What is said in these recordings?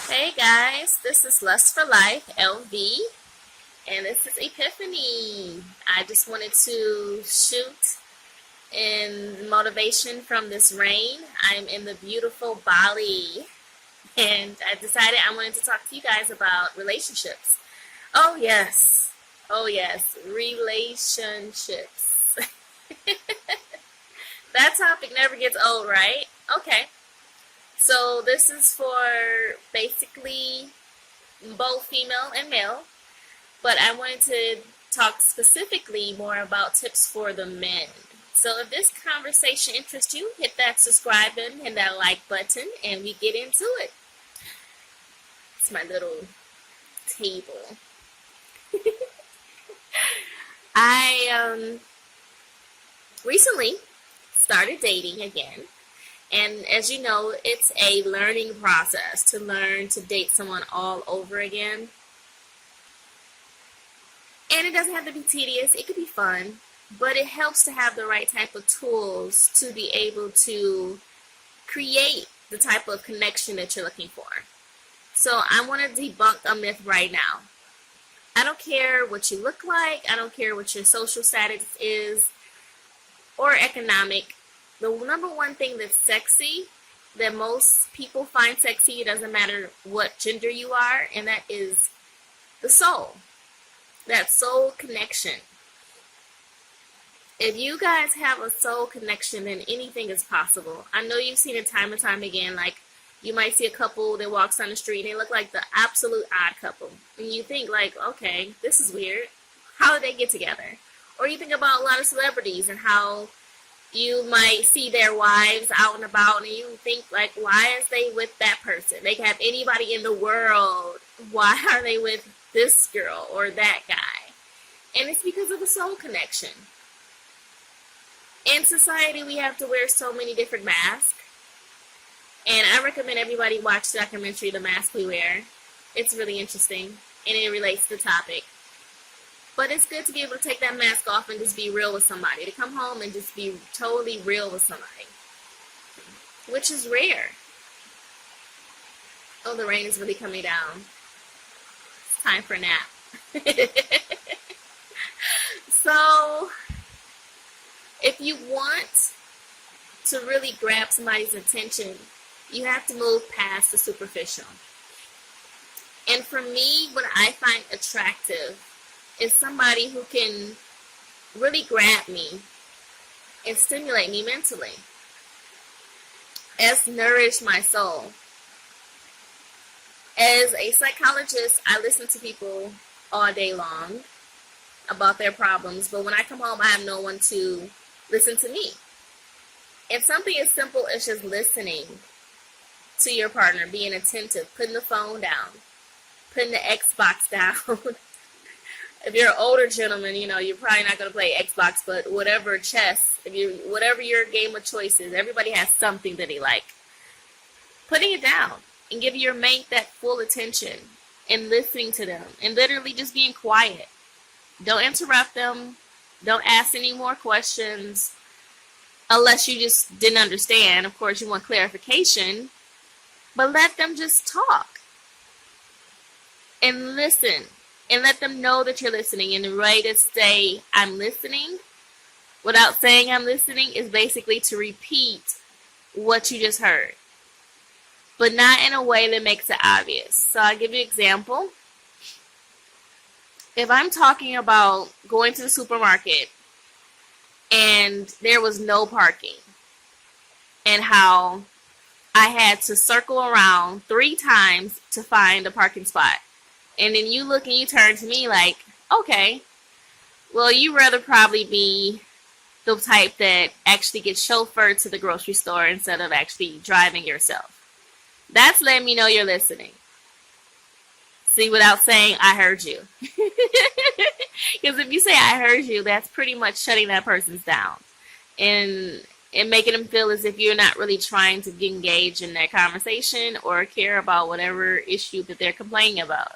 Hey guys, this is Lust for Life LV, and this is Epiphany. I just wanted to shoot in motivation from this rain. I'm in the beautiful Bali, and I decided I wanted to talk to you guys about relationships. Oh, yes. Oh, yes. Relationships. That topic never gets old, right? Okay. So, this is for basically both female and male. But I wanted to talk specifically more about tips for the men. So if this conversation interests you, hit that subscribe button and that like button, and we get into it. It's my little table. I recently started dating again. And as you know, it's a learning process to learn to date someone all over again. And it doesn't have to be tedious, it could be fun, but it helps to have the right type of tools to be able to create the type of connection that you're looking for. So I want to debunk a myth right now. I don't care what you look like, I don't care what your social status is or economic. The number one thing that's sexy, that most people find sexy, it doesn't matter what gender you are, and that is the soul. That soul connection. If you guys have a soul connection, then anything is possible. I know you've seen it time and time again. Like, you might see a couple that walks down the street and they look like the absolute odd couple. And you think, like, okay, this is weird. How did they get together? Or you think about a lot of celebrities and how you might see their wives out and about and you think, like, why is they with that person? They can have anybody in the world. Why are they with this girl or that guy? And it's because of the soul connection. In society, we have to wear so many different masks. And I recommend everybody watch the documentary, The Mask We Wear. It's really interesting, and it relates to the topic. But it's good to be able to take that mask off and just be real with somebody. To come home and just be totally real with somebody. Which is rare. Oh, the rain is really coming down. It's time for a nap. So, if you want to really grab somebody's attention, you have to move past the superficial. And for me, what I find attractive is somebody who can really grab me and stimulate me mentally, as nourish my soul. As a psychologist, I listen to people all day long about their problems, but when I come home, I have no one to listen to me. And something as simple as just listening to your partner, being attentive, putting the phone down, putting the Xbox down. If you're an older gentleman, you know, you're probably not going to play Xbox, but whatever, chess, whatever your game of choice is, everybody has something that they like. Putting it down and giving your mate that full attention and listening to them and literally just being quiet. Don't interrupt them. Don't ask any more questions unless you just didn't understand. Of course, you want clarification, but let them just talk and listen. And let them know that you're listening. And the way to say, I'm listening, without saying I'm listening, is basically to repeat what you just heard. But not in a way that makes it obvious. So I'll give you an example. If I'm talking about going to the supermarket and there was no parking, and how I had to circle around 3 times to find a parking spot. And then you look and you turn to me like, okay, well, you'd rather probably be the type that actually gets chauffeured to the grocery store instead of actually driving yourself. That's letting me know you're listening. See, without saying, I heard you. Because if you say, I heard you, that's pretty much shutting that person down. And making them feel as if you're not really trying to engage in their conversation or care about whatever issue that they're complaining about.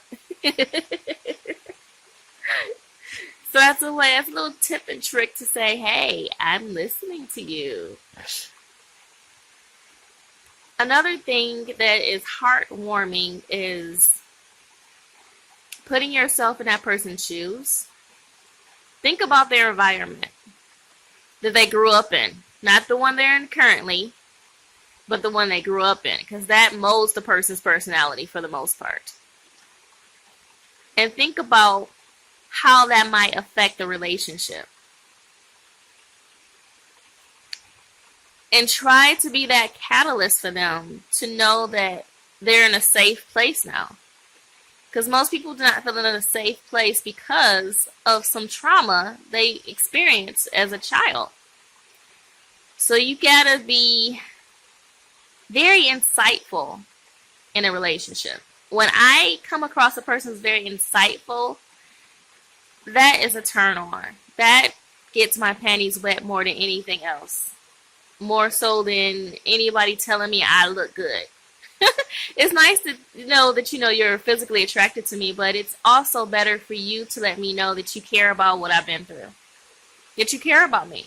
So that's a way, that's a little tip and trick to say, hey, I'm listening to you. Another thing that is heartwarming is putting yourself in that person's shoes. Think about their environment that they grew up in. Not the one they're in currently, but the one they grew up in. Because that molds the person's personality for the most part. And think about how that might affect the relationship. And try to be that catalyst for them to know that they're in a safe place now. Because most people do not feel in a safe place because of some trauma they experienced as a child. So you gotta be very insightful in a relationship. When I come across a person who's very insightful, that is a turn on. That gets my panties wet more than anything else. More so than anybody telling me I look good. It's nice to know that you're physically attracted to me, but it's also better for you to let me know that you care about what I've been through. That you care about me.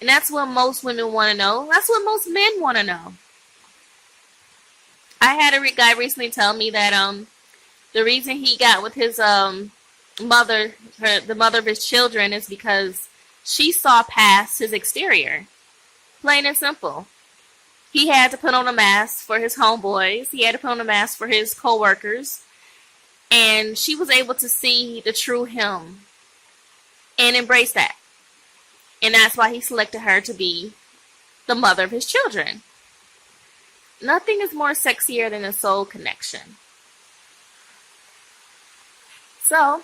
And that's what most women want to know. That's what most men want to know. I had a guy recently tell me that the reason he got with his mother, the mother of his children, is because she saw past his exterior. Plain and simple. He had to put on a mask for his homeboys. He had to put on a mask for his co-workers. And she was able to see the true him and embrace that. And that's why he selected her to be the mother of his children. Nothing is more sexier than a soul connection. So,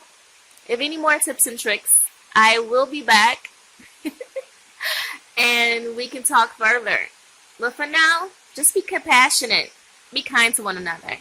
if any more tips and tricks, I will be back. And we can talk further. But for now, just be compassionate. Be kind to one another.